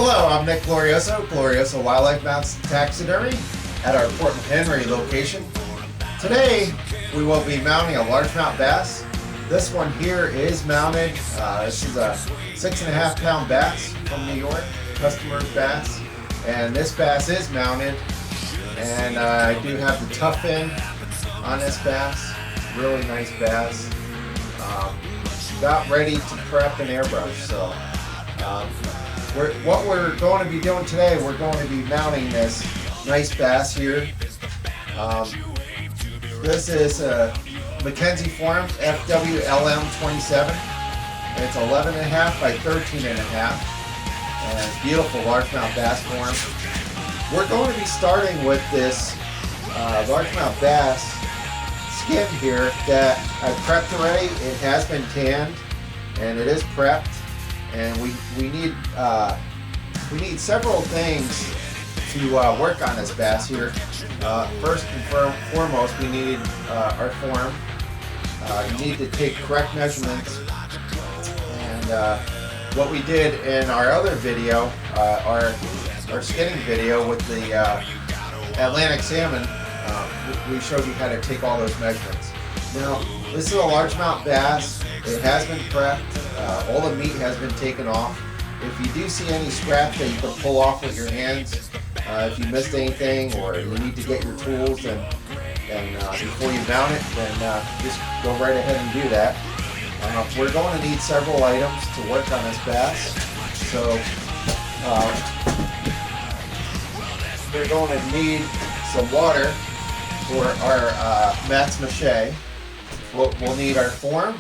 Hello, I'm Nick Glorioso, Glorioso Wildlife Mounts Taxidermy at our Fort McHenry location. Today we will be mounting a largemouth bass. This one here is mounted. This is a 6.5 pound bass from New York, customer's bass. And this bass is mounted. And I do have the tough fin on this bass. Really nice bass. About ready to prep and airbrush. So what we're going to be doing today, we're going to be mounting this nice bass here. This is a Kenzie form FW Lm 27. And it's 11.5 by 13.5. And beautiful largemouth bass form. We're going to be starting with this largemouth bass skin here that I prepped already. It has been tanned and it is prepped. And we need several things to work on this bass here. First and foremost, we need our form. You need to take correct measurements. And what we did in our other video, our skinning video with the Atlantic salmon, we showed you how to take all those measurements. Now, this is a largemouth bass. It has been prepped. All the meat has been taken off. If you do see any scraps that you can pull off with your hands, if you missed anything or you need to get your tools and before you mount it, then just go right ahead and do that. We're going to need several items to work on this bass. So we're going to need some water for our mache. We'll need our form.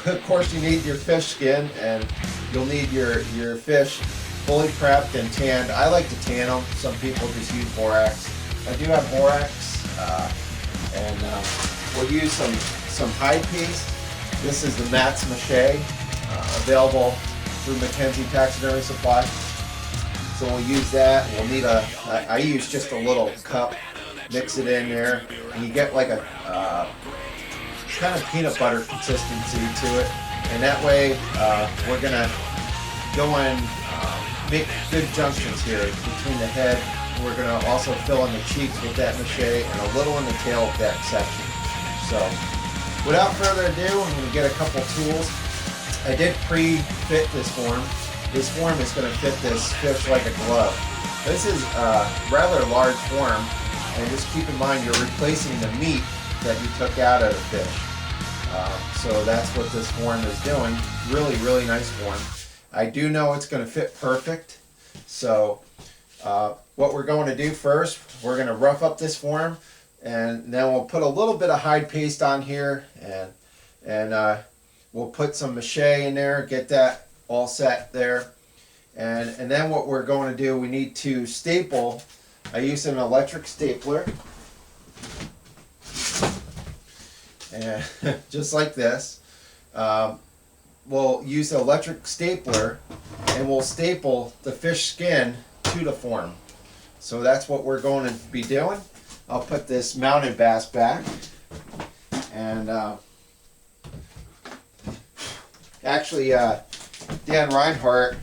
Of course, you need your fish skin, and you'll need your fish fully prepped and tanned. I like to tan them. Some people just use borax. I do have borax, and we'll use some hide paste. This is the mache, available through Kenzie Taxidermy Supply. So we'll use that. We'll need I use just a little cup. Mix it in there, and you get like a kind of peanut butter consistency to it. And that way, we're gonna go and make good junctions here between the head. We're gonna also fill in the cheeks with that mache and a little in the tail deck section. So, without further ado, I'm gonna get a couple tools. I did pre-fit this form. This form is gonna fit this fish like a glove. This is a rather large form. And just keep in mind, you're replacing the meat that you took out of the fish. So that's what this form is doing. Really, really nice form. I do know it's going to fit perfect. So what we're going to do first, we're going to rough up this form, and then we'll put a little bit of hide paste on here, and we'll put some mache in there, get that all set there. And then what we're going to do, we need to staple. I use an electric stapler, and just like this. We'll use the electric stapler, and we'll staple the fish skin to the form. So that's what we're going to be doing. I'll put this mounted bass back, and actually Dan Reinhardt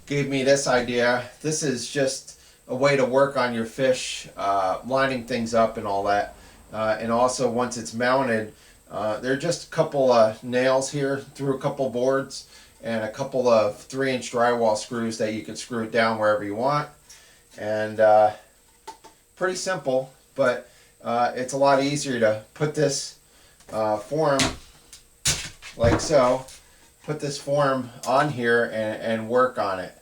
gave me this idea. This is just a way to work on your fish, lining things up and all that. And also, once it's mounted, there are just a couple of nails here through a couple boards and a couple of 3-inch drywall screws that you can screw it down wherever you want. And pretty simple, but it's a lot easier to put this form like so. Put this form on here and work on it.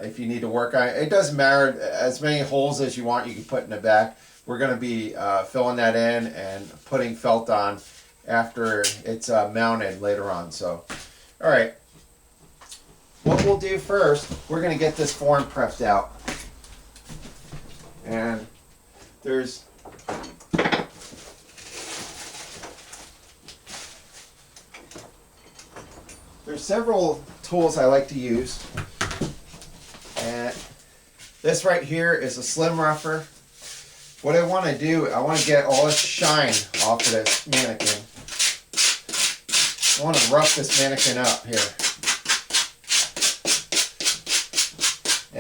If you need to work on it, it doesn't matter. As many holes as you want, you can put in the back. We're going to be filling that in and putting felt on after it's mounted later on. So, all right. What we'll do first, we're going to get this form prepped out. And there's several tools I like to use. And this right here is a slim rougher. What I want to do, I want to get all this shine off of this mannequin. I want to rough this mannequin up here.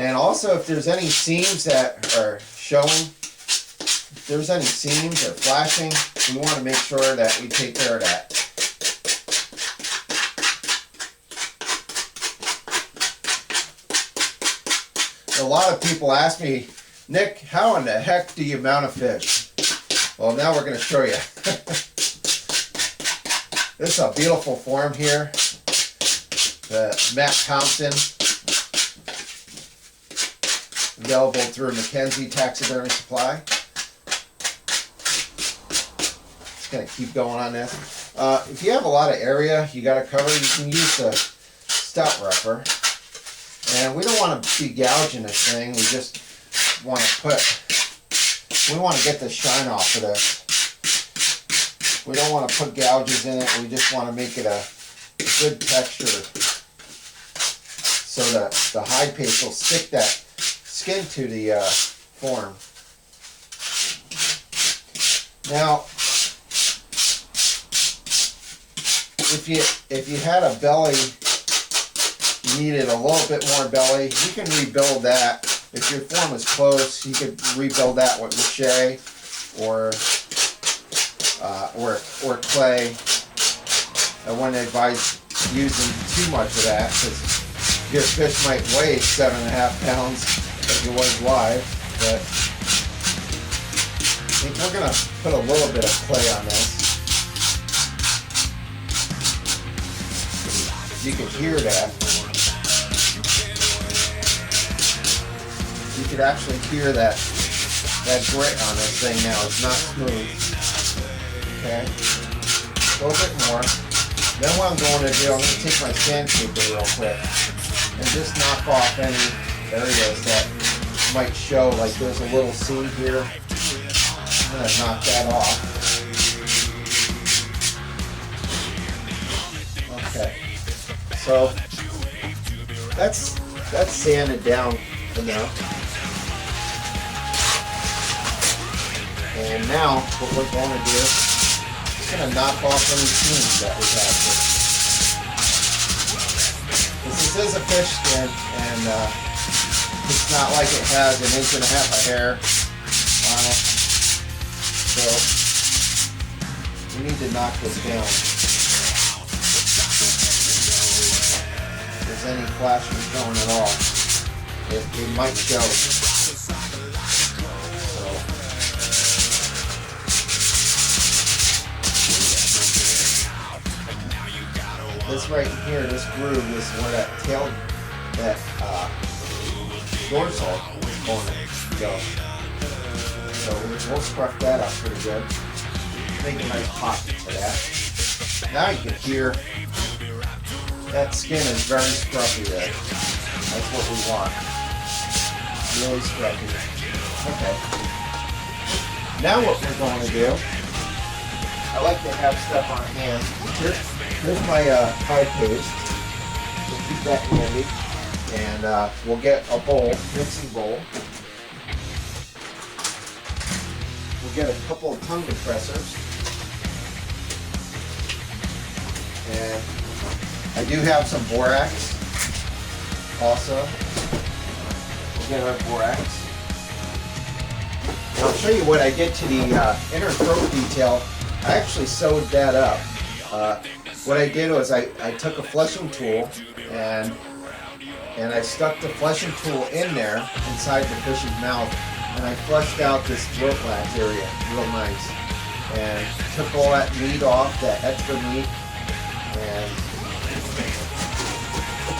And also, if there's any seams that are showing, if there's any seams or flashing, we want to make sure that we take care of that. A lot of people ask me, Nick, how in the heck do you mount a fish? Well, now we're going to show you. This is a beautiful form here. The mache Thompson. Available through Kenzie Taxidermy Supply. Just going to keep going on this. If you have a lot of area you got to cover, you can use the stout rougher. And we don't want to be gouging this thing. We just want to we want to get the shine off of this. We don't want to put gouges in it. We just want to make it a good texture so that the hide paste will stick that skin to the form. Now, if you had a belly, you needed a little bit more belly, you can rebuild that. If your form is close, you could rebuild that with mache or clay. I wouldn't advise using too much of that because your fish might weigh 7.5 pounds if it was live. But I think we're going to put a little bit of clay on this. You can hear that. You could actually hear that grit on this thing now. It's not smooth. Okay, a little bit more. Then what I'm going to do, I'm going to take my sandpaper real quick and just knock off any areas that might show, like there's a little seam here. I'm going to knock that off. Okay, so that's sanded down enough. And now what we're going to do is just going to knock off any seams that we have here. This is a fish skin, and it's not like it has 1.5 inches of hair on it. So we need to knock this down. If there's any flashing showing at all, it might show. This right here, this groove is where that tail, that dorsal is going to go. So we'll scruff that up pretty good. Make a nice pocket for that. Now you can hear that skin is very scruffy there. That's what we want. Really scruffy. Okay. Now what we're going to do, I like to have stuff on hand. Here's my hide paste. We'll keep that handy. And we'll get a bowl, mixing bowl. We'll get a couple of tongue depressors. And I do have some borax also. We'll get our borax. And I'll show you what I did to the inner throat detail. I actually sewed that up. What I did was I took a fleshing tool and I stuck the fleshing tool in there inside the fish's mouth, and I fleshed out this throat latch area real nice and took all that meat off, that extra meat, and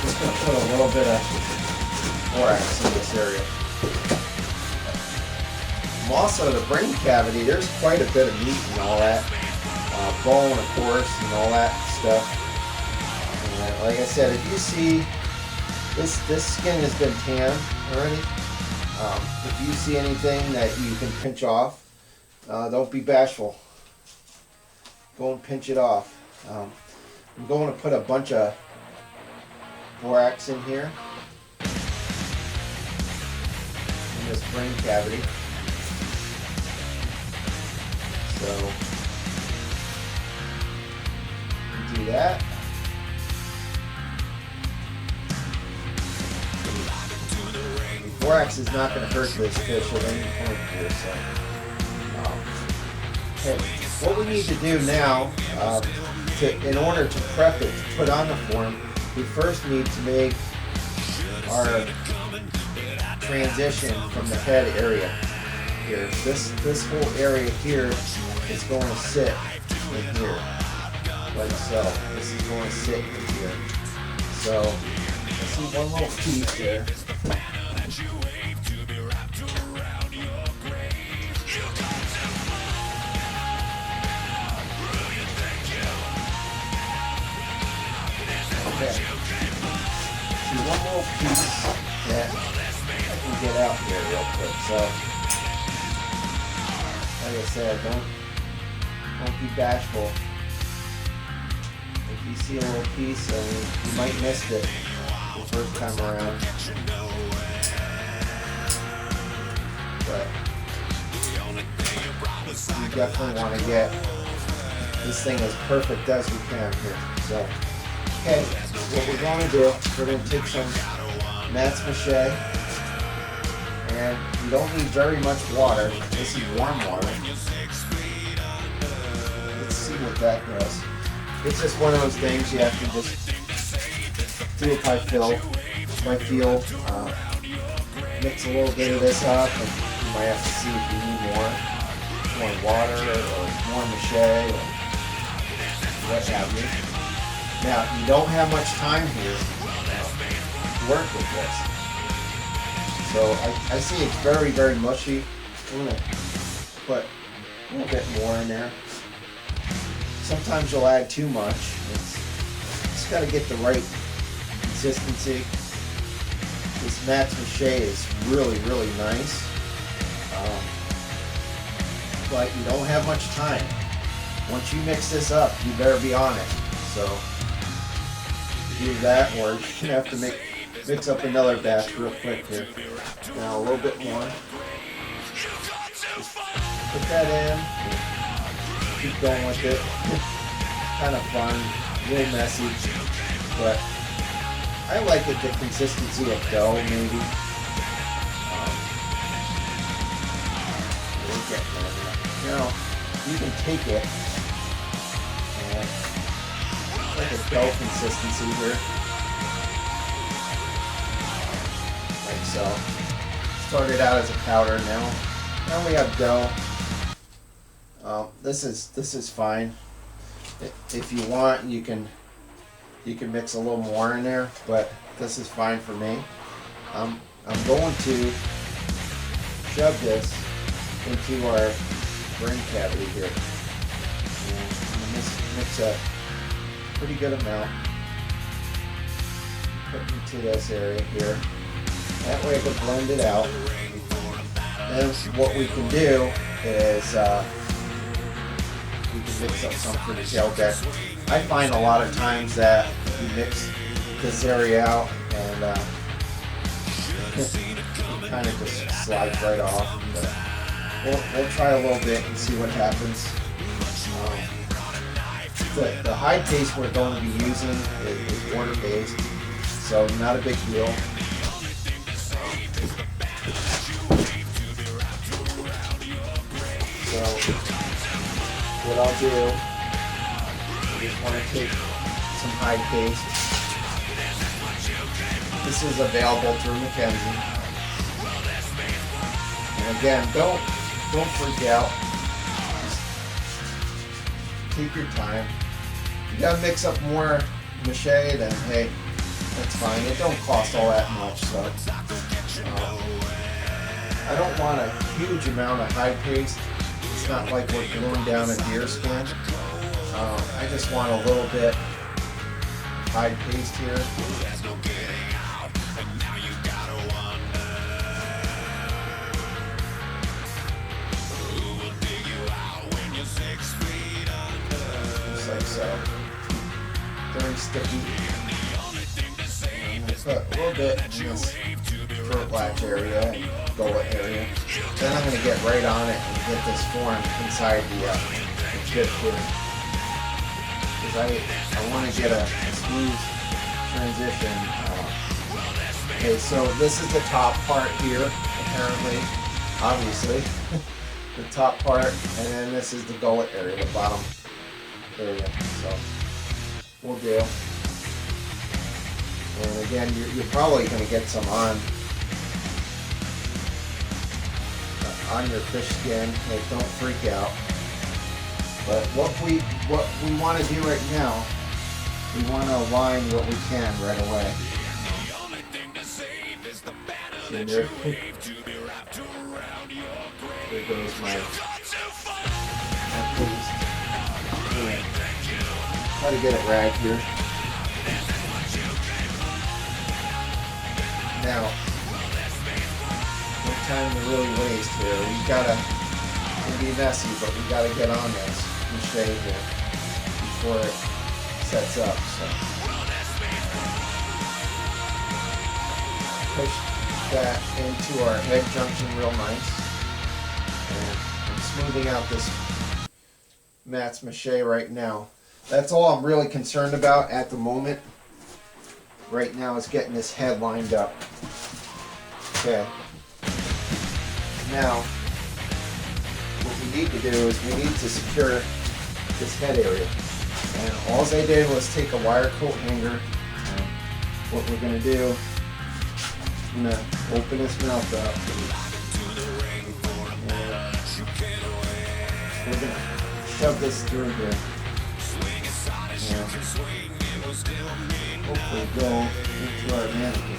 just going to put a little bit of borax in this area. Also, the brain cavity, there's quite a bit of meat and all that. Bone, of course, and all that stuff. And like I said, if you see this skin has been tanned already. If you see anything that you can pinch off, don't be bashful. Go and pinch it off. I'm going to put a bunch of borax in here in this brain cavity. So do that. borax is not going to hurt this fish at any point here. So, okay, what we need to do now, in order to prep it, to put on the form, we first need to make our transition from the head area here. This whole area here is going to sit in here, like so. This is going to sit in here. So, let's see one little piece here. Okay. See one little piece that I can get out here real quick. So, like I said, don't be bashful. If you see a little piece, you might miss it the first time around. But you definitely want to get this thing as perfect as we can here. So, okay, what we're going to do, we're going to take some mache, and you don't need very much water. This is warm water. Let's see what that does. It's just one of those things you have to just do it by feel. Mix a little bit of this up, and you might have to see if you need more water or more mache or what have you. Now, you don't have much time here to work with this. So I see it's very, very mushy. I'm going to put a little bit more in there. Sometimes you'll add too much. It's got to get the right consistency. This mache is really, really nice. But you don't have much time. Once you mix this up, you better be on it. So do that, or you're gonna have to mix up another batch real quick here. Now a little bit more. Just put that in. Keep going with it. Kind of fun, a little messy, but I like it the consistency of dough maybe. We're getting there. You know, you can take it and like a dough consistency here, like so. Started out as a powder, now we have dough. This is fine. If you want, you can mix a little more in there, but this is fine for me. I'm going to shove this into our brain cavity here. And I'm going to mix a pretty good amount. Put into this area here. That way I can blend it out. And what we can do is we can mix up some for the tailgate. I find a lot of times that you mix this area out and it kind of just slides right off. But we'll try a little bit and see what happens. The hide paste we're going to be using is water based, so not a big deal. So what I'll do, I just want to take some hide paste. This is available through Kenzie. And again, don't freak out. Just take your time. You gotta mix up more mache, then hey, that's fine. It don't cost all that much, so I don't want a huge amount of hide paste. It's not like we're gluing down a deer skin. I just want a little bit of hide paste here. Just like so. Very sticky. I'm going to put a little bit in this throat latch area and gullet area. Then I'm going to get right on it and get this formed inside the chip here. Because I want to get a smooth transition Okay, so this is the top part here, apparently, obviously. The top part, and then this is the gullet area, the bottom area. So we'll do. And again, you're probably going to get some on your fish skin. Like, don't freak out. But what we want to do right now, we want to align what we can right away. See there? There goes my please. Try to get it right here. Now, no time to really waste here. We gotta, it'll be messy, but we gotta get on this mache here before it sets up. So push that into our head junction real nice. And I'm smoothing out this Matt's mache right now. That's all I'm really concerned about at the moment. Right now is getting this head lined up. Okay. Now, what we need to do is we need to secure this head area. And all I did was take a wire coat hanger. And what we're going to do, I'm going to open this mouth up. And we're going to shove this through here. And hopefully go into our mannequin.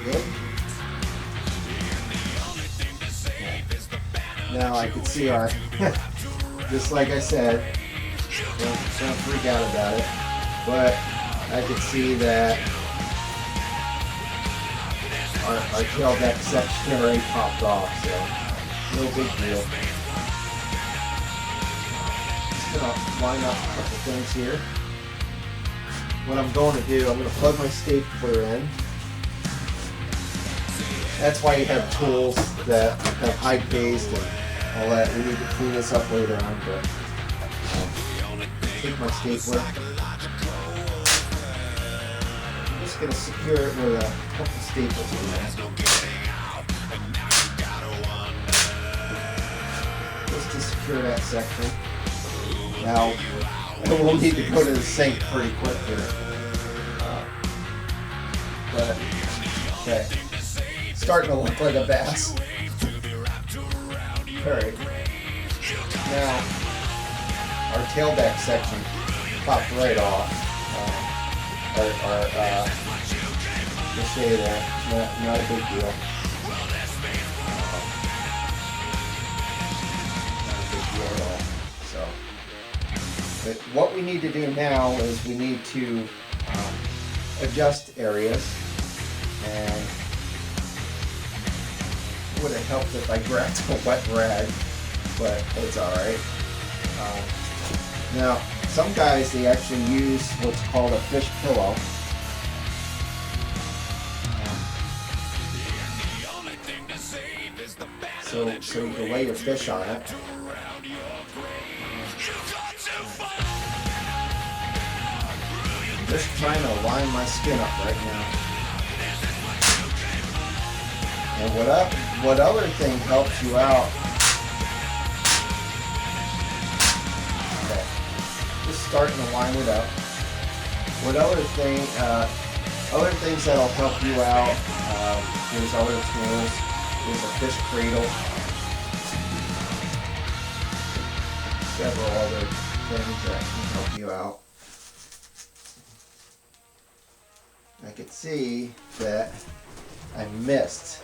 Good. Now I can see our, just like I said, don't freak out about it, but I can see that our tail deck section already popped off, so no big deal. Just gonna line up a couple things here. What I'm going to do, I'm going to plug my stapler in. That's why you have tools that have high paste and all that. We need to clean this up later on, but take my stapler. I'm just going to secure it with a couple staples in there. Just to secure that section. Now, we'll need to go to the sink pretty quick here. But, okay. Starting to look like a bass. Alright. Now, our tail deck section popped right off. Our mache there. Not a big deal. Not a big deal at all. So, but what we need to do now is we need to adjust areas, and it would have helped if I grabbed a wet rag, but it's alright. Now, some guys, they actually use what's called a fish pillow. So you can lay your fish on it. I'm just trying to line my skin up right now. And what other thing helps you out? Okay, just starting to line it up. What other things that'll help you out? There's other tools. There's a fish cradle. Several other things that can help you out. I could see that I missed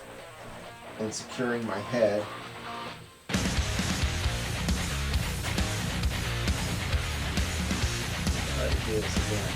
in securing my head. Try to do this again.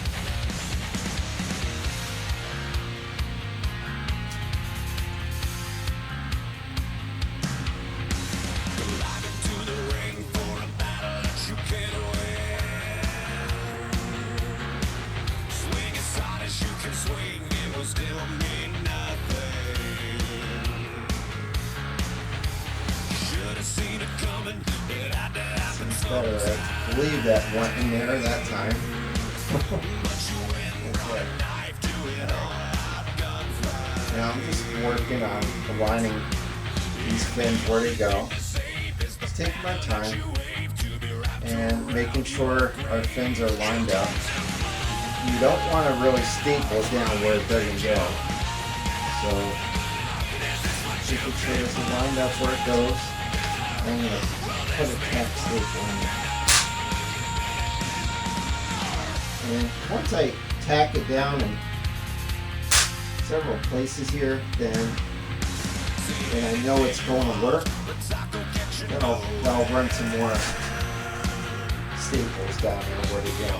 better. I believe that went in there that time. Okay. Now I'm just working on aligning these fins where they go. Just taking my time and making sure our fins are lined up. You don't want to really staple down where it doesn't go. So making sure it's lined up where it goes. I'm going to put a tack staple in there. And once I tack it down in several places here, then I know it's going to work, then I'll run some more staples down there where they go.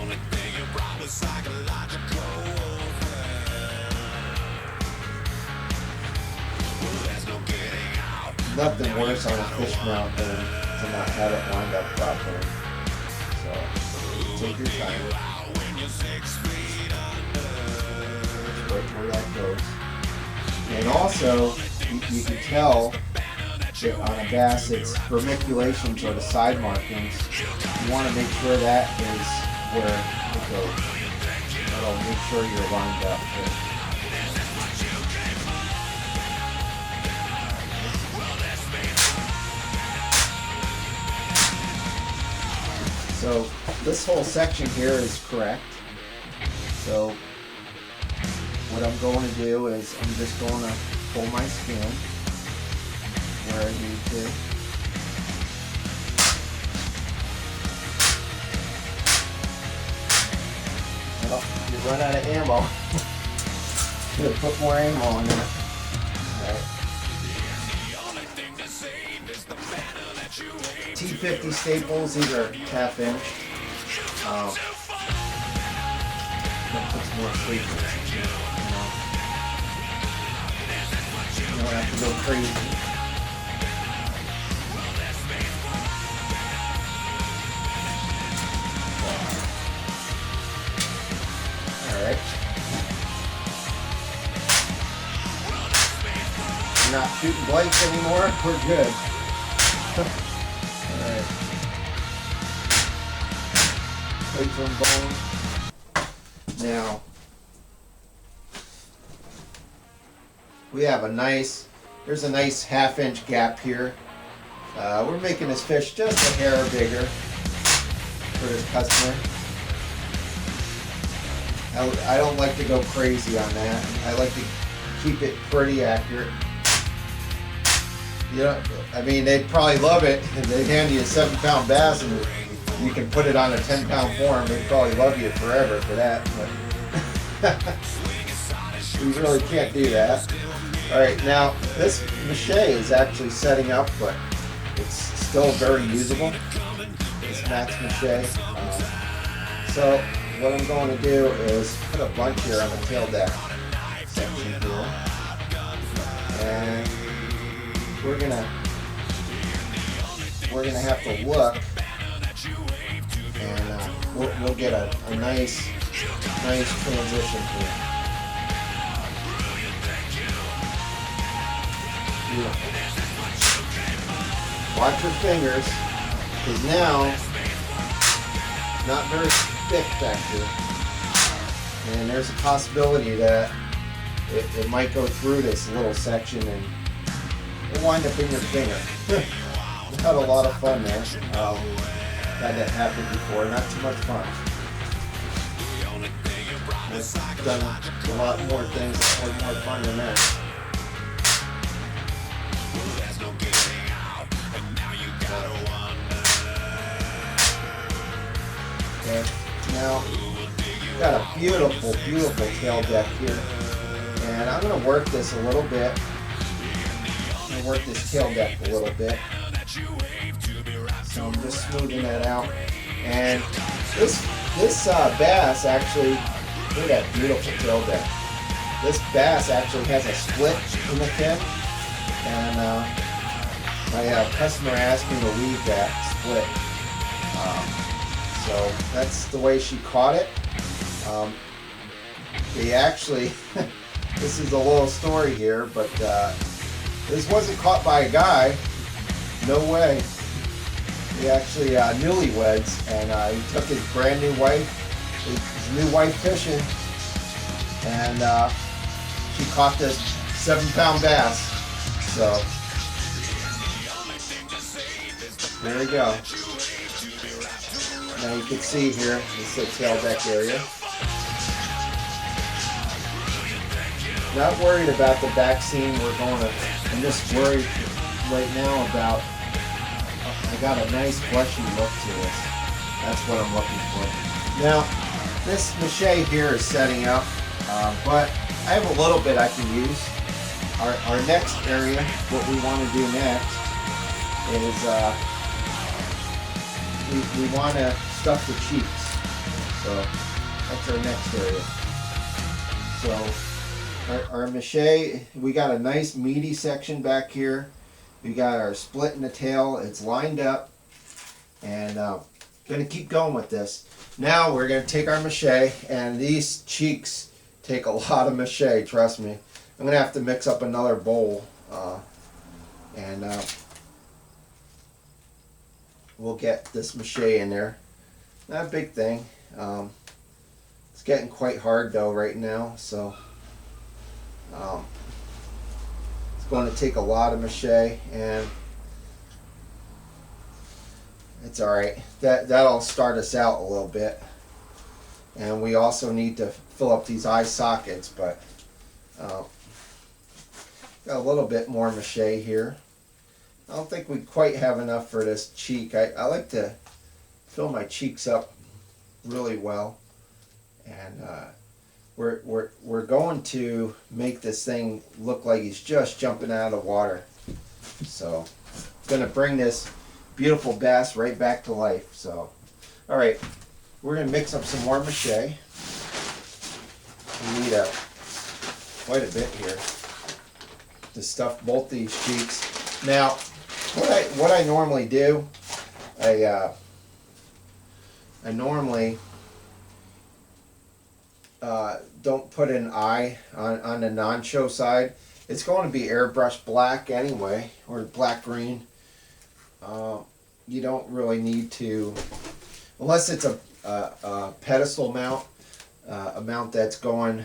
Nothing worse on a fish mount than to not have it lined up properly. So take your time. Right where that goes. And also, you can tell that on a bass it's vermiculations or the side markings. You want to make sure that is where it goes. That'll make sure you're lined up good. So this whole section here is correct. So what I'm going to do is I'm just going to pull my skin where I need to. Well, you run out of ammo. Gonna put more ammo in there. Right. T50 staples, these are ½ inch. That puts more sleepers. You don't have to go crazy. Alright. We're not shooting blanks anymore. We're good. Alright. Plate from bone. Now, we have there's a nice ½ inch gap here. We're making this fish just a hair bigger for this customer. I don't like to go crazy on that. I like to keep it pretty accurate. You know, I mean, they'd probably love it if they hand you a 7-pound bass and you can put it on a 10-pound form. They'd probably love you forever for that, but we really can't do that. Alright, now this mache is actually setting up, but it's still very usable. This max mache. So what I'm going to do is put a bunch here on the tail deck section here, and we're gonna have to look, and we'll get a nice transition here. Beautiful. Watch your fingers, because now it's not very thick back here, and there's a possibility that it might go through this little section and it'll wind up in your finger. Had a lot of fun there. Had that happen before. Not too much fun. I've done a lot more things that were more fun than that. Okay, now got a beautiful tail deck here, and I'm going to work this a little bit. I'm going to work this tail deck a little bit. So I'm just smoothing that out. And this bass actually, look at that beautiful tail deck. This bass actually has a split in the fin, and my customer asked me to leave that split. So that's the way she caught it. They actually, this is a little story here, but this wasn't caught by a guy. No way. he actually newlyweds, and he took his brand new wife, his new wife fishing, and she caught this 7-pound bass. So there we go. Now you can see here, this is the tail deck area. Not worried about the back seam. I'm just worried right now about, I got a nice fleshy look to this. That's what I'm looking for. Now, this mache here is setting up, but I have a little bit I can use. Our next area, what we want to do next is we want to stuff the cheeks. So that's our next area. So our mache, we got a nice meaty section back here. We got our split in the tail. It's lined up, and gonna keep going with this. Now we're gonna take our mache, and these cheeks take a lot of mache. Trust me. I'm gonna have to mix up another bowl, and we'll get this mache in there. Not a big thing. It's getting quite hard though right now, so it's going to take a lot of mache, and it's all right. That'll start us out a little bit, and we also need to fill up these eye sockets, but got a little bit more mache here. I don't think we quite have enough for this cheek. I like to fill my cheeks up really well, and we're going to make this thing look like he's just jumping out of the water. So going to bring this beautiful bass right back to life. So all right, we're going to mix up some more mache. We need quite a bit here to stuff both these cheeks. Now what I normally do, I normally don't put an eye on the non-show side. It's going to be airbrush black anyway, or black green. You don't really need to, unless it's a pedestal mount, a mount that's going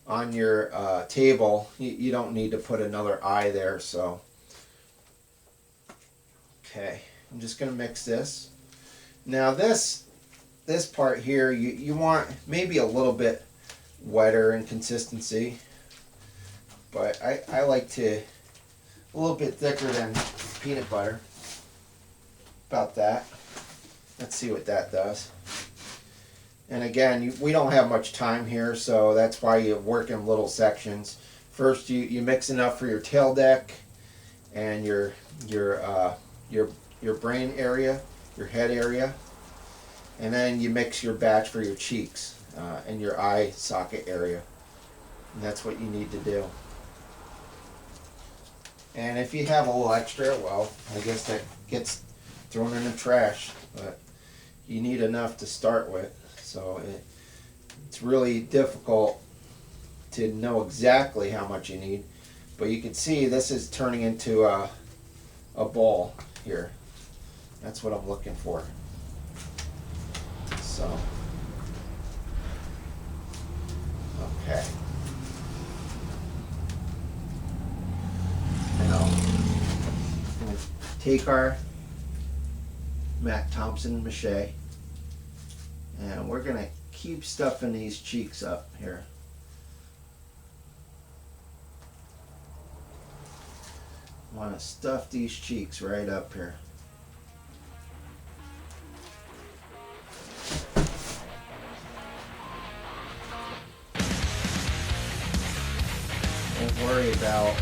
on your table. You don't need to put another eye there. So okay, I'm just going to mix this. Now this part here, you want maybe a little bit wetter in consistency, but I like to a little bit thicker than peanut butter. About that. Let's see what that does. And again, we don't have much time here, so that's why you work in little sections. First, you mix enough for your tail deck and your brain area, your head area, and then you mix your batch for your cheeks and your eye socket area. And that's what you need to do. And if you have a little extra, well, I guess that gets thrown in the trash, but you need enough to start with. So it's really difficult to know exactly how much you need, but you can see this is turning into a ball here. That's what I'm looking for. So, okay. Now, I'm going to take our Thompson mache, and we're going to keep stuffing these cheeks up here. I want to stuff these cheeks right up here. Don't worry about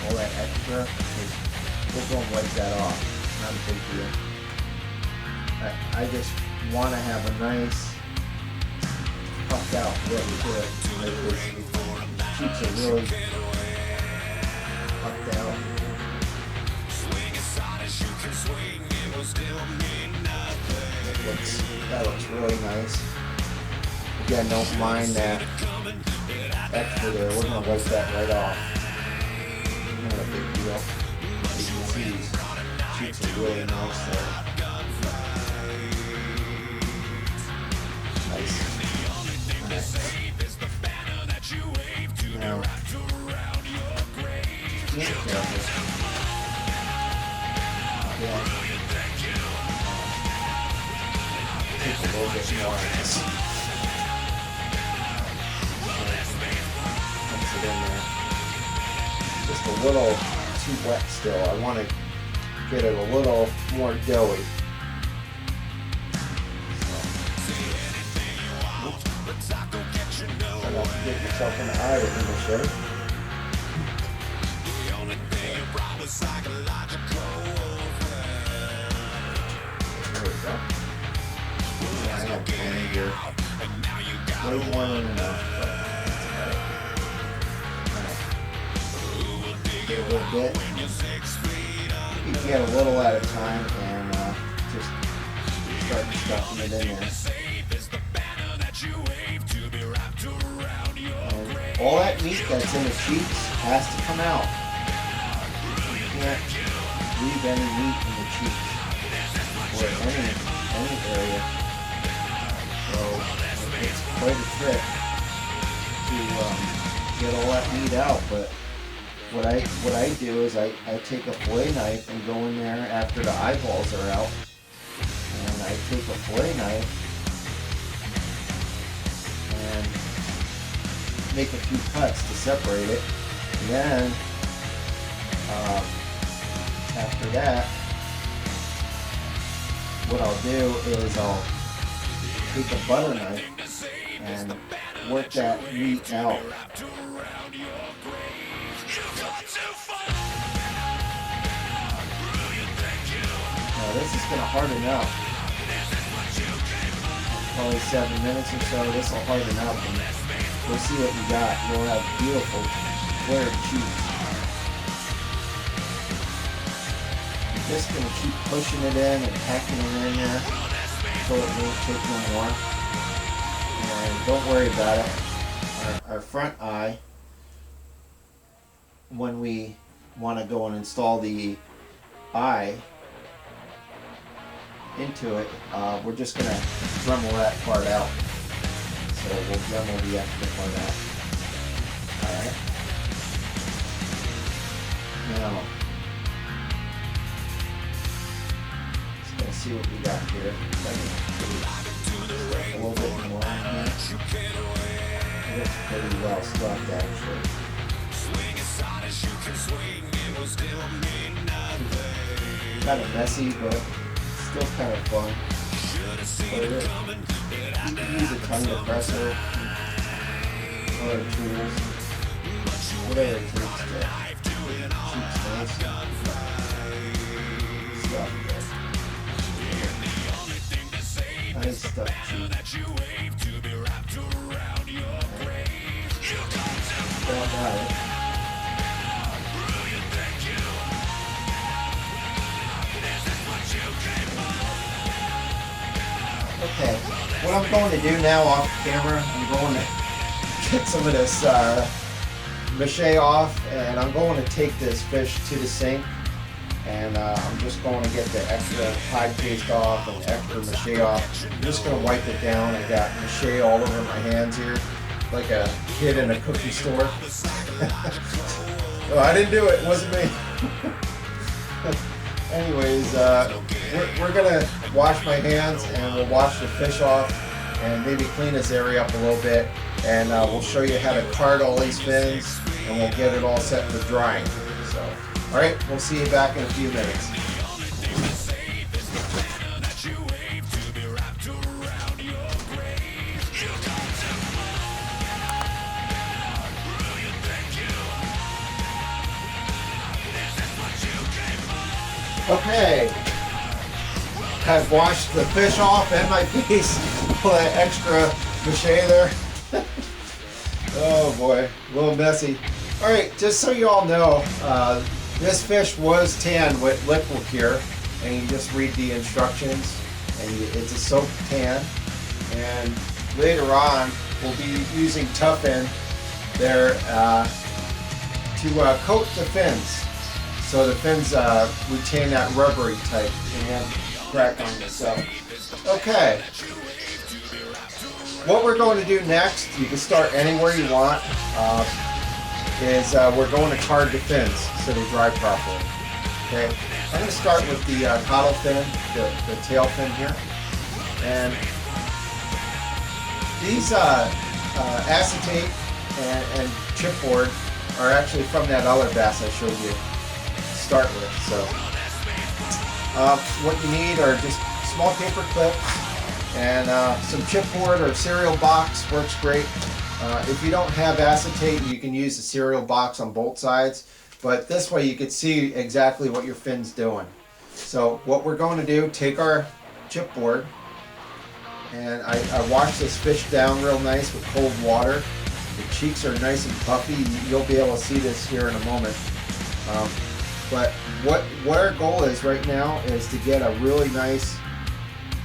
all that extra, because we're going to wipe that off. It's not a big deal. I just want to have a nice puffed out look to it. The cheeks are really puffed out. That looks really nice. Again, don't mind that extra there. We're going to wipe that right off. Not a big deal. You can see these cheeks are really nice there. Nice. Now, be careful. Yeah. Take a little bit more on this. Mix it in there. Just a little too wet still. I want to get it a little more doughy. Try not to get yourself in the eye with the mache. There we go. Yeah, I have plenty here. Way more than enough, but that's alright. Get a little bit. You can get a little at a time and just start stuffing it in there. And all that meat that's in the cheeks has to come out. You can't leave any meat in the cheeks or any area. So it's quite a trick to get all that meat out. But what I do is I take a fillet knife and go in there after the eyeballs are out, and I take a fillet knife and make a few cuts to separate it. And then after that, what I'll do is I'll take a butter knife and work that meat out. Now this is going to harden up. Probably 7 minutes or so. This will harden up and we'll see what we got. We'll have beautiful flared cheeks. I'm just going to keep pushing it in and packing it in there so it won't take no more. And don't worry about it. Our front eye, when we want to go and install the eye into it, we're just going to Dremel that part out. So we'll Dremel the extra part out. Alright. Now, just going to see what we got here. A little bit more on here. Looks pretty well stuffed actually. Kind of messy, but still kind of fun. But you can use a tongue depressor or tools, whatever it takes to keep nice stuff there. Nice stuff cheap. About got it. Okay, what I'm going to do now off camera, I'm going to get some of this mache off, and I'm going to take this fish to the sink, and I'm just going to get the extra hide paste off and extra mache off. I'm just going to wipe it down. I got mache all over my hands here, like a kid in a cookie store. Oh, I didn't do it, it wasn't me. Anyways, we're gonna wash my hands and we'll wash the fish off and maybe clean this area up a little bit, and we'll show you how to card all these fins and we'll get it all set for drying. So, all right, we'll see you back in a few minutes. Okay, I've washed the fish off and my face, all that extra mache there. Oh boy, a little messy. All right, just so you all know, this fish was tanned with liquid cure, and you just read the instructions, and it's a soaked tan. And later on, we'll be using Toughen there to coat the fins. so the fins retain that rubbery type and crack on this. So, okay. What we're going to do next, you can start anywhere you want, is we're going to card the fins so they dry properly. Okay, I'm going to start with the caudal fin, the tail fin here, and these acetate and chipboard are actually from that other bass I showed you to start with. So what you need are just small paper clips and some chipboard or cereal box works great. If you don't have acetate, you can use the cereal box on both sides, but this way you can see exactly what your fin's doing. So what we're going to do, take our chipboard, and I wash this fish down real nice with cold water. The cheeks are nice and puffy. You'll be able to see this here in a moment. But what our goal is right now is to get a really nice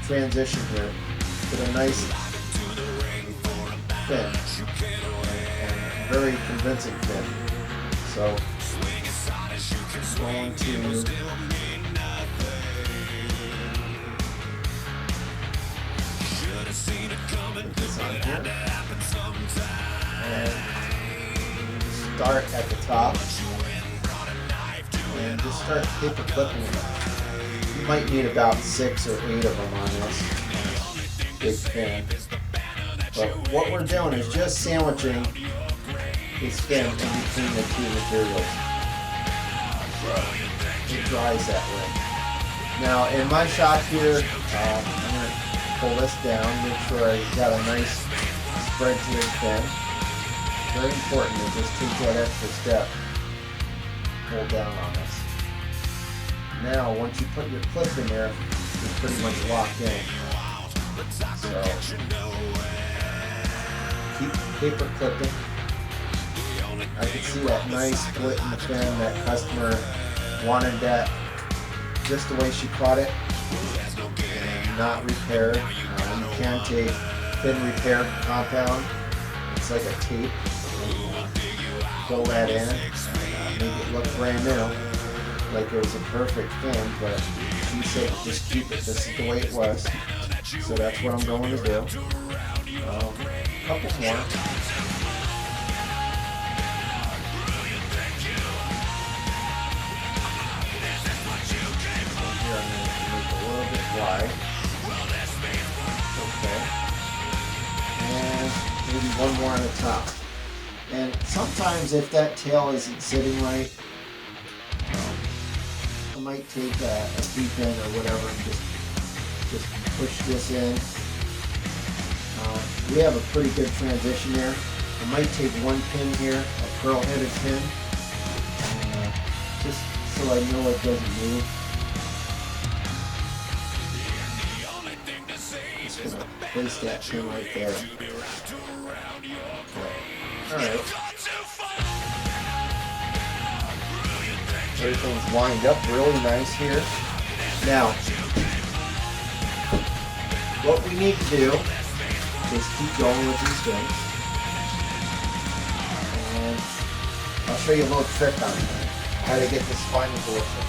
transition here. Get a nice fin, and very convincing fin. So I'm going to put this on here and start at the top and just start paper clipping them. You might need about 6 or 8 of them on this big fin. But what we're doing is just sandwiching this fin in between the two materials. It dries that way. Now in my shop here, I'm going to pull this down, make sure I got a nice spread to this fin. Very important to just take that extra step. Pull down on this. Now once you put your clip in there, you're pretty much locked in. So keep paper clipping. I can see that nice split in the fin. That customer wanted that just the way she caught it, and not repaired. You can take fin repair compound. It's like a tape. Fill that in, make it look brand new, like it was a perfect fin. But she said just keep it. This is the way it was. So that's what I'm going to do. A couple more. Here I'm going to make a little bit wide. Okay. And maybe one more on the top. And sometimes if that tail isn't sitting right, I might take a T-pin or whatever and just push this in. We have a pretty good transition there. I might take one pin here, a pearl-headed pin, just so I know it doesn't move. Just gonna place that pin right there. Okay. Alright. Everything's lined up really nice here. Now, what we need to do is keep going with these things. And I'll show you a little trick on how to get the spinal dorsal.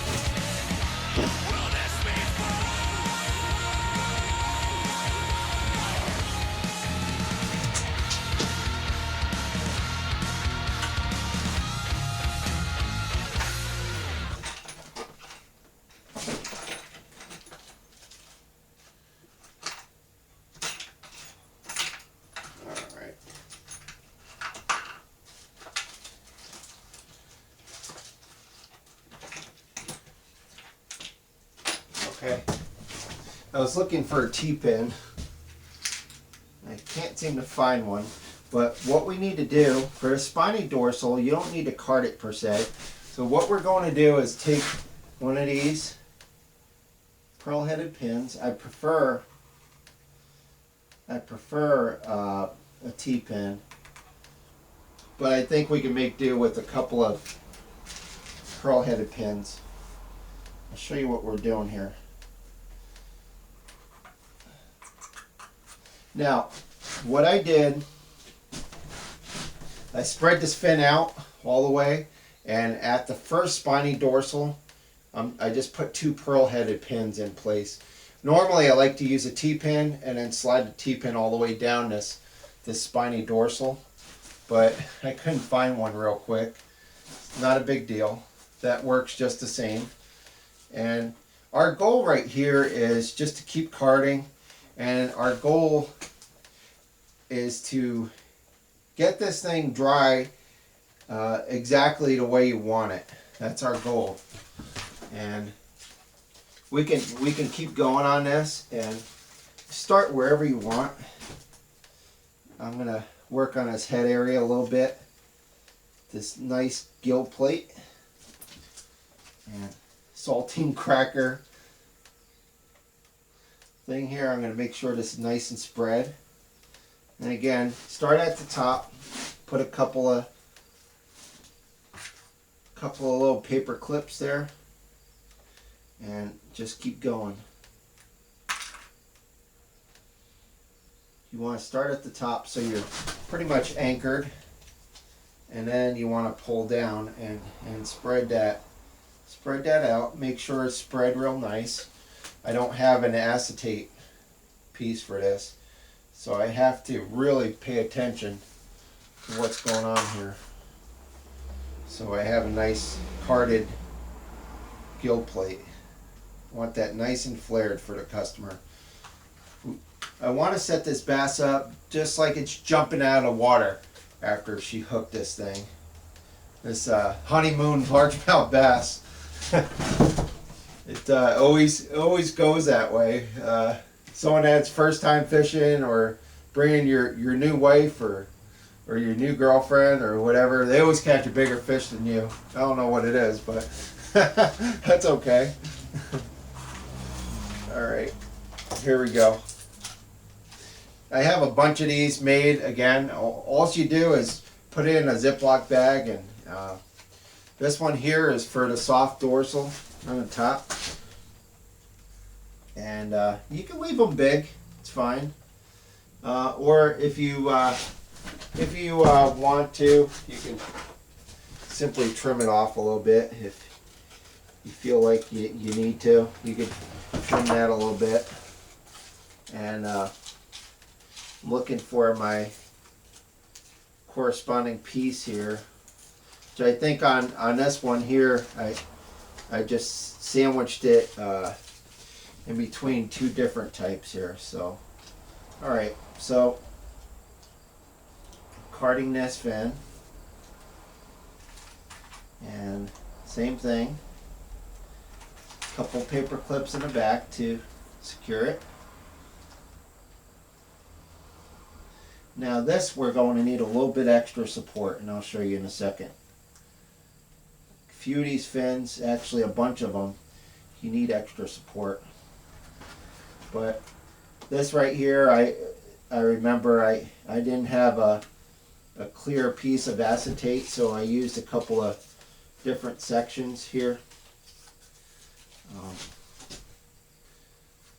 Okay, I was looking for a T-pin. I can't seem to find one, but what we need to do for a spiny dorsal, you don't need to card it per se. So what we're going to do is take one of these pearl-headed pins. I prefer a T-pin, but I think we can make do with a couple of pearl-headed pins. I'll show you what we're doing here. Now, what I did, I spread this fin out all the way, And at the first spiny dorsal, I just put 2 pearl-headed pins in place. Normally I like to use a T-pin and then slide the T-pin all the way down this spiny dorsal, but I couldn't find one real quick. Not a big deal. That works just the same. And our goal right here is just to keep carding, and our goal is to get this thing dry exactly the way you want it. That's our goal. And we can keep going on this and start wherever you want. I'm gonna work on his head area a little bit. This nice gill plate and saltine cracker thing here. I'm gonna make sure this is nice and spread. And again, start at the top. Put a couple of little paper clips there, and just keep going. You want to start at the top so you're pretty much anchored, and then you want to pull down and spread that out. Make sure it's spread real nice. I don't have an acetate piece for this, so I have to really pay attention to what's going on here. So I have a nice carded gill plate. I want that nice and flared for the customer. I want to set this bass up just like it's jumping out of the water after she hooked this thing. This honeymoon largemouth bass. It always goes that way. Someone that's first time fishing, or bringing your new wife or your new girlfriend or whatever, they always catch a bigger fish than you. I don't know what it is, but that's okay. Alright, here we go. I have a bunch of these made. Again, all you do is put it in a Ziploc bag, and this one here is for the soft dorsal on the top. And you can leave them big, it's fine. Or if you want to, you can simply trim it off a little bit. If you feel like you need to, you can trim that a little bit. And I'm looking for my corresponding piece here, which I think on this one here, I just sandwiched it in between 2 different types here. So, all right, so carding this fin, and same thing, couple paper clips in the back to secure it. Now this, we're going to need a little bit extra support, and I'll show you in a second. A few of these fins, actually a bunch of them, you need extra support. But this right here, I remember I didn't have a clear piece of acetate, so I used a couple of different sections here.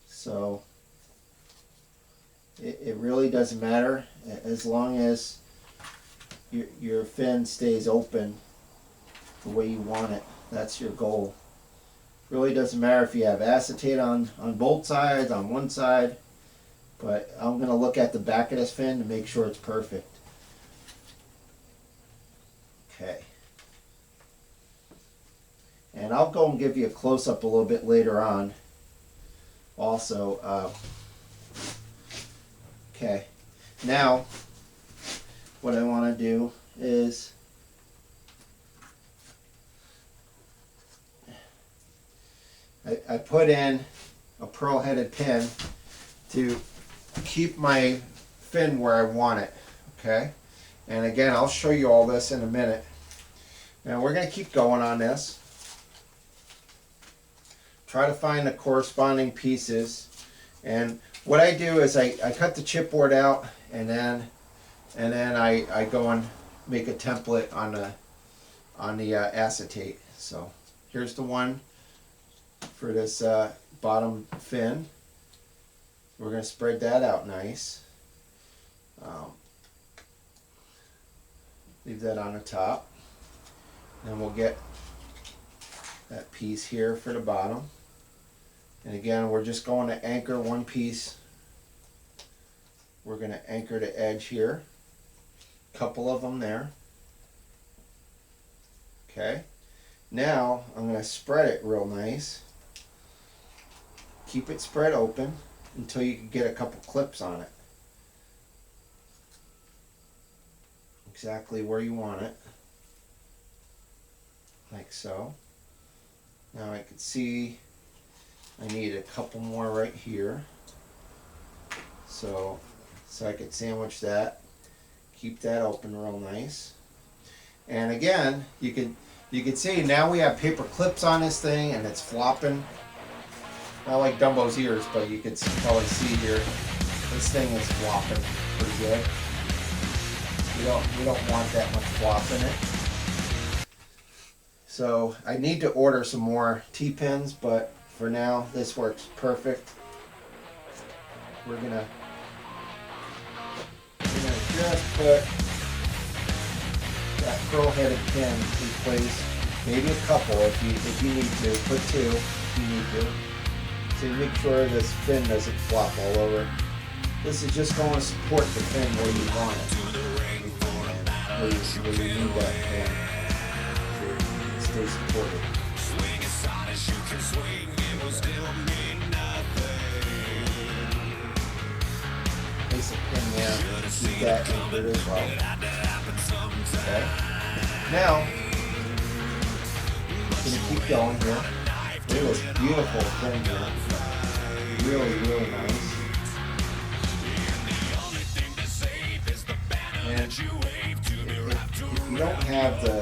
So it really doesn't matter, as long as your fin stays open the way you want it. That's your goal. Really doesn't matter if you have acetate on both sides, on one side, but I'm going to look at the back of this fin to make sure it's perfect. Okay. And I'll go and give you a close-up a little bit later on also. Okay, now what I want to do is I put in a pearl-headed pin to keep my fin where I want it, okay? And again, I'll show you all this in a minute. Now we're going to keep going on this. Try to find the corresponding pieces, and what I do is I cut the chipboard out, and then I go and make a template on the acetate. So here's the one for this bottom fin. We're going to spread that out nice. Leave that on the top. And we'll get that piece here for the bottom. And again, we're just going to anchor one piece. We're going to anchor the edge here. A couple of them there. Okay. Now I'm going to spread it real nice. Keep it spread open until you can get a couple clips on it. Exactly where you want it. Like so. Now I can see I need a couple more right here. So I could sandwich that. Keep that open real nice. And again, you can see now we have paper clips on this thing and it's flopping. Not like Dumbo's ears, but you can probably see here, this thing is flopping pretty good. We don't want that much flop in it. So I need to order some more T-pins, but for now this works perfect. We're gonna just put that pearl-headed pin in place. Maybe a couple if you need to. Put two if you need to. So you make sure this fin doesn't flop all over. This is just going to support the fin where you want it. Where you need that fin to stay supported. Place a pin there. Keep that anchored as well. Okay. Now, I'm going to keep going here. Look at this beautiful thing here. Really, really nice. And if you don't have the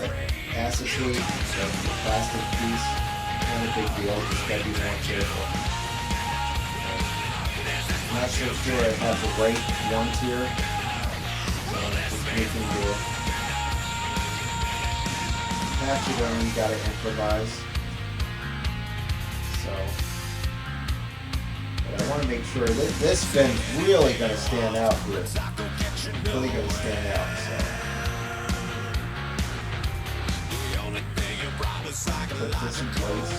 acetate, the plastic piece, not a big deal. Just gotta be more careful. I'm not so sure I have the right ones here. So just making do it. Taxidermy, you gotta improvise. So, but I want to make sure that this fin's really going to stand out here. Really going to stand out. So, put this in place.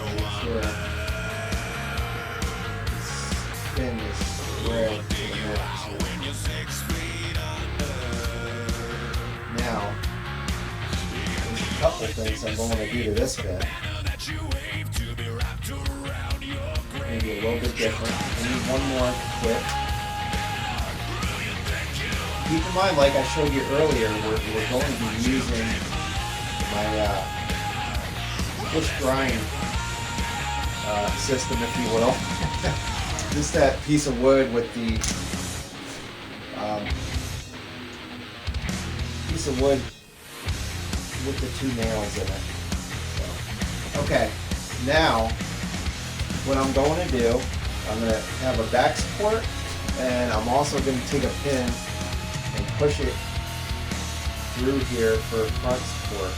Make sure this fin is square to the max here. Now, there's a couple things I'm going to do to this fin. Maybe a little bit different. I need one more clip. Keep in mind, like I showed you earlier, we're going to be using my push grind system, if you will. Just that piece of wood with the piece of wood with the two nails in it. So, okay, now what I'm going to do, I'm going to have a back support, and I'm also going to take a pin and push it through here for front support.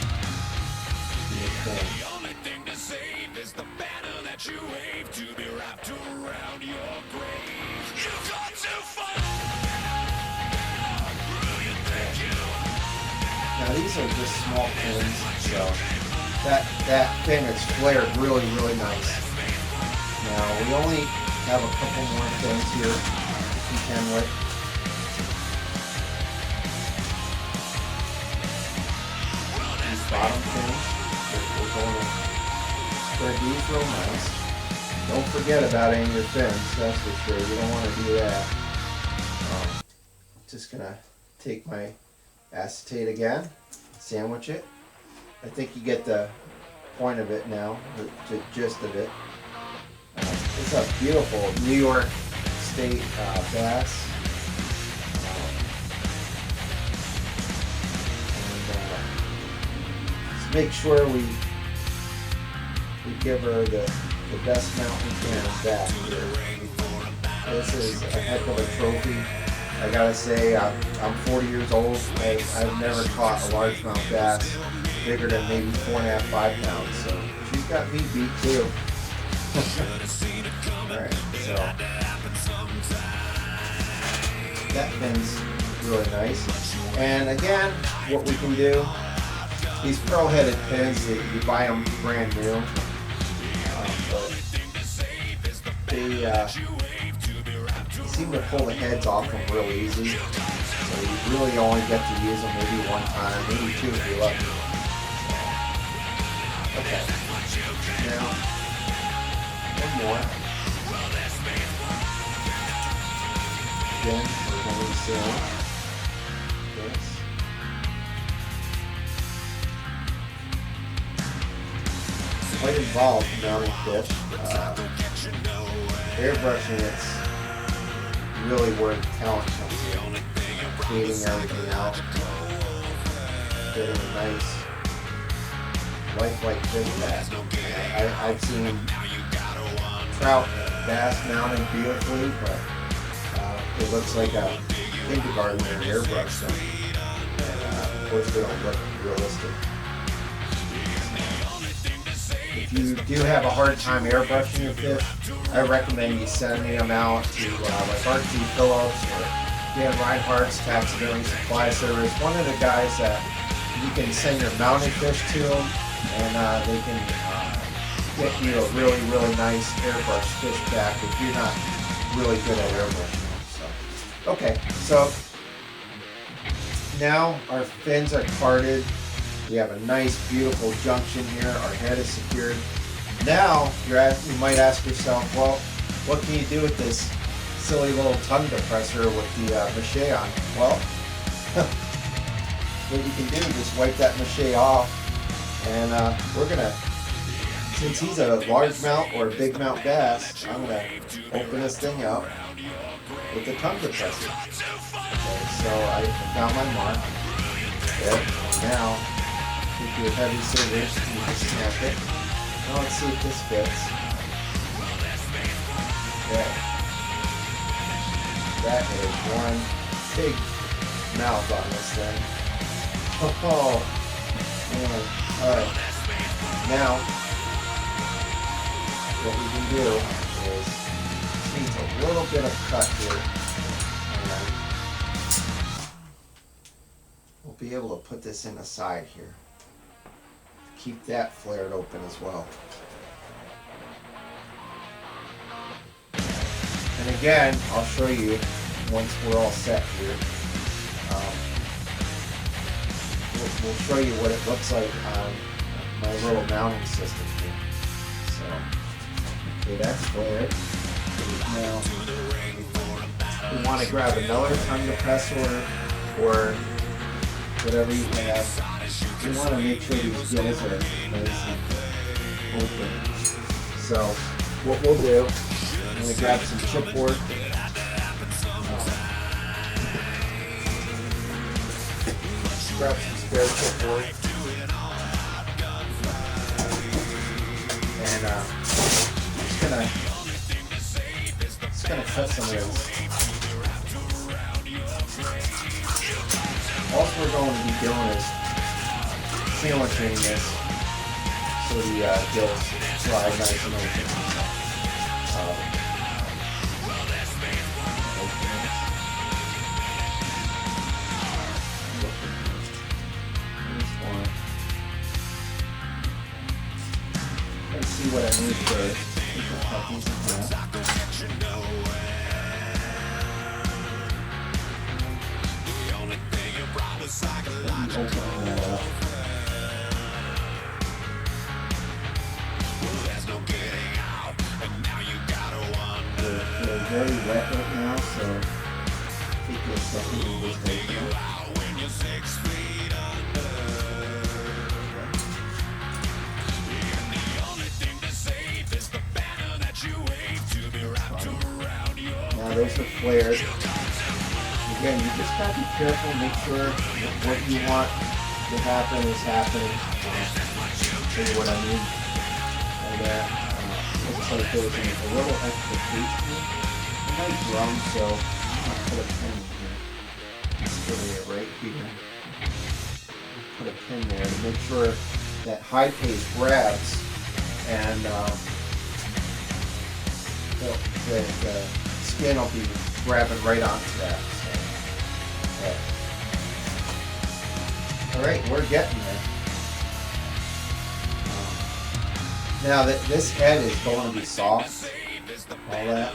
The only thing to save is the banner that you wave to be wrapped around your grave. You've got to fight. Now these are just small pins, so that pin is flared really, really nice. Now we only have a couple more pins here to contend with. These bottom pins, we're going to spread these real nice. Don't forget about any of your fins, that's for sure. You don't want to do that. Just gonna take my acetate again, sandwich it. I think you get the point of it now, the gist of it. It's a beautiful New York State bass. Let's make sure we give her the best mount we can back here. This is a heck of a trophy. I gotta say, I'm 40 years old. I've never caught a largemouth bass bigger than maybe 4.5, 5 pounds. So she's got me beat too. Alright, so That pin's really nice. And again, what we can do, these pearl-headed pins, you buy them brand new, but they seem to pull the heads off them real easy. So you really only get to use them maybe one time, maybe two if you're lucky. Okay. Now, one more. Again, we're going to seal this. Quite involved mounting fish. Airbrushing, it's really where the talent comes in. Cleaning everything out. Getting a nice lifelike fish back. I've seen trout and bass mounted beautifully, but it looks like a kindergartner airbrush them. And of course they don't look realistic. If you do have a hard time airbrushing your fish, I recommend you sending them out to like R.T. Phillips or Dan Reinhardt's Taxidermy Supply Service. One of the guys that you can send your mounted fish to them, and they can get you a really, really nice airbrush fish back if you're not really good at airbrushing them. So, okay, so now our fins are parted. We have a nice, beautiful junction here. Our head is secured. Now, you might ask yourself, well, what can you do with this silly little tongue depressor with the mache on? Well, what you can do is just wipe that mache off, and we're gonna, since he's a largemouth or a big mouth bass, I'm gonna open this thing up with the tongue depressor. Okay, so I found my mark. There. Now, with your heavy scissors, you can snap it. Now let's see if this fits. There. That is one big mouth on this thing. Oh, man. Alright. Now, what we can do is, needs a little bit of cut here. And we'll be able to put this in the side here. Keep that flared open as well. And again, I'll show you once we're all set here. We'll show you what it looks like on my little mounting system here. So, okay, that's flared. Now, we want to grab another tongue depressor or whatever you have. You want to make sure these gills are nice and open. So what we'll do, I'm going to grab some chipboard. Grab some spare chipboard. And just gonna cut some of those. All we're going to be doing is sandwiching this so the gills slide nice and open. Let's see what I need first. Cut these in half. Open that up. They're very wet right now, so take a second and just open it. Now those are flared. Again, you just gotta be careful, make sure that what you want to happen is happening. I'll show you what I mean by that. Looks like there's a little extra piece here. It might drum, so I'll put a pin here. Just put it right here. Put a pin there to make sure that high pace grabs and the skin will be grabbing right onto that. So, okay. All right, we're getting there. Now that this head is going to be soft, all that,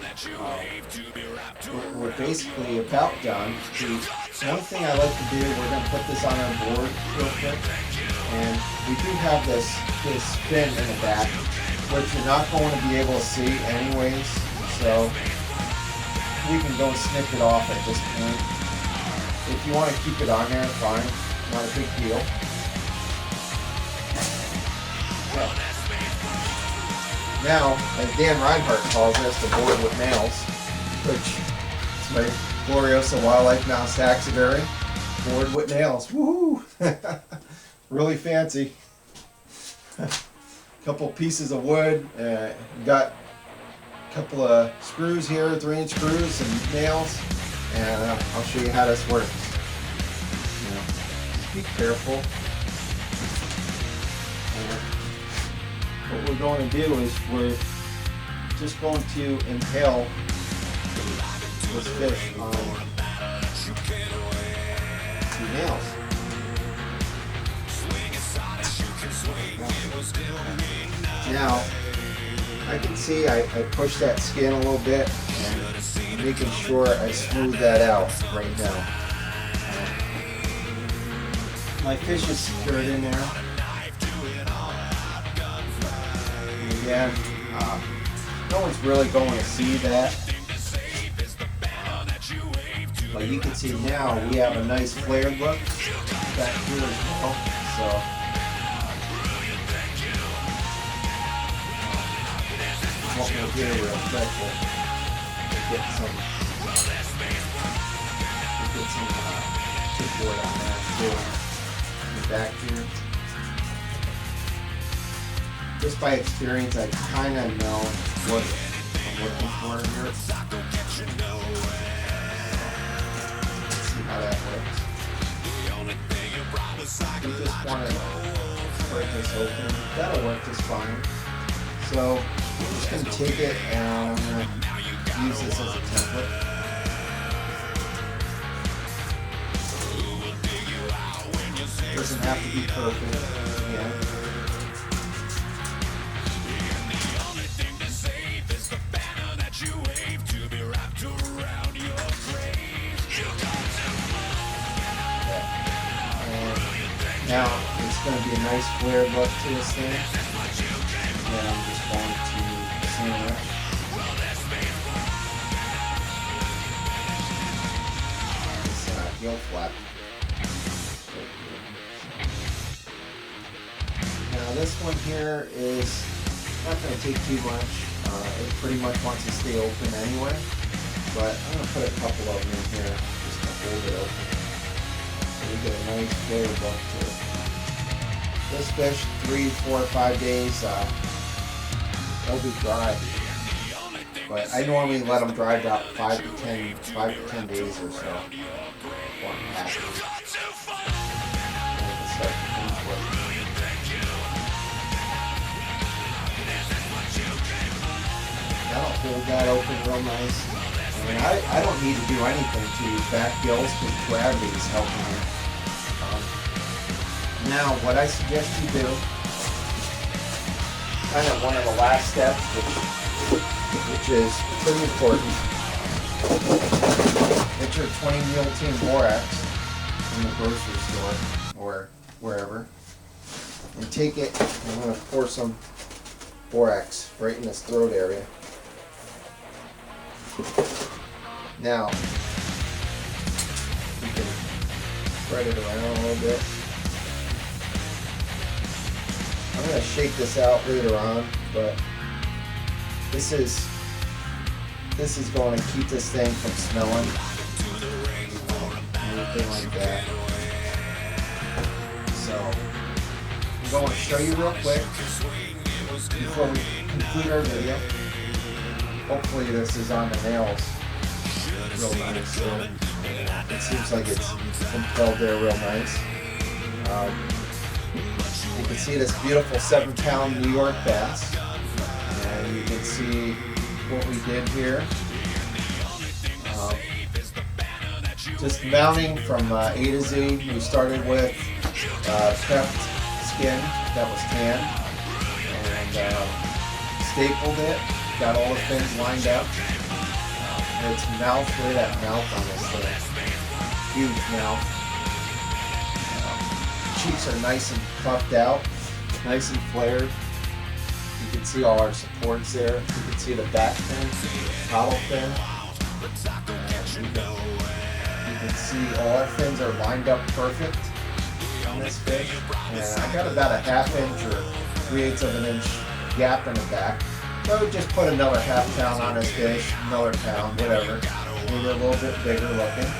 we're basically about done. One thing I like to do, we're going to put this on our board real quick, and we do have this fin in the back, which you're not going to be able to see anyways, so we can go and snip it off at this point. If you want to keep it on there, fine, not a big deal. Yeah. Now, as Dan Reinhardt calls this, the board with nails, which is my Glorioso Wildlife Mouse Taxidermy board with nails. Woohoo! Really fancy. Couple pieces of wood. Got a couple of screws here, 3-inch screws and nails, and I'll show you how this works. You know, just be careful. What we're going to do is we're just going to impale this fish on 2 nails. Now, I can see I push that skin a little bit and making sure I smooth that out right now. My fish is secured in there. Again, no one's really going to see that, but you can see now we have a nice flared look back here as well. So what we'll do real quick, we'll get some chipboard on that too in the back here. Just by experience, I kind of know what I'm looking for here. Let's see how that works. We just want to break this open. That'll work just fine. So I'm just going to take it and I'm going to use this as a template. It doesn't have to be perfect. Again. Now, it's going to be a nice flared look to this thing, and I'm just going to sandwich. This heel flap. Now this one here is not going to take too much. It pretty much wants to stay open anyway, but I'm going to put a couple of them in here just to hold it open. We get a nice flared look to it. This fish, 3, 4, 5 days, they'll be dry. But I normally let them dry about 5 to 10 days or so. Or half. And then start to finish work. That'll hold that open real nice. I mean, I don't need to do anything to these back gills because gravity is helping me. Now, what I suggest you do, kind of one of the last steps, which is pretty important, get your 20 Multein borax from the grocery store or wherever, and take it, I'm going to pour some borax right in this throat area. Now, you can spread it around a little bit. I'm going to shake this out later on, but this is going to keep this thing from smelling, anything like that. So I'm going to show you real quick before we conclude our video. Hopefully this is on the nails real nice. So it seems like it's impelled there real nice. You can see this beautiful 7-pound New York bass, and you can see what we did here. Just mounting from A to Z. We started with prepped skin that was tanned and stapled it. Got all the fins lined up. Its mouth, look at that mouth on this thing. Huge mouth. Cheeks are nice and puffed out, nice and flared. You can see all our supports there. You can see the back fin, caudal fin. You can see all our fins are lined up perfect on this fish. And I got about a ½ inch or 3/8 of an inch gap in the back. So just put another ½ pound on this fish, another pound, whatever. Maybe a little bit bigger looking.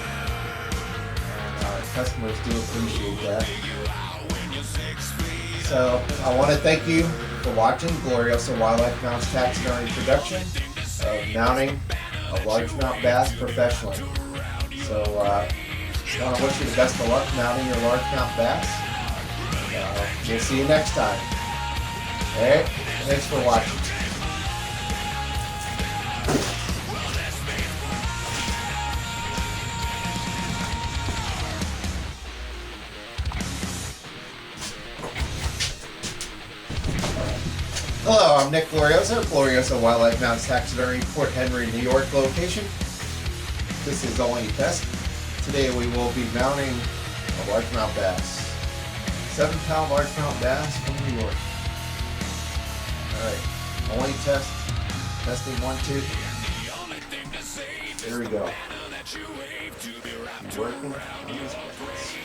And our customers do appreciate that. So I want to thank you for watching Glorioso Wildlife Mounts Taxidermy production of mounting a largemouth bass professionally. So I want to wish you the best of luck mounting your largemouth bass. We'll see you next time. Alright, thanks for watching. Hello, I'm Nick Glorioso, Glorioso Wildlife Mounts Taxidermy, Port Henry, New York location. This is only a test. Today we will be mounting a largemouth bass. 7-pound largemouth bass from New York. Alright, only test. Testing 1, 2. Here we go. Working on these buttons.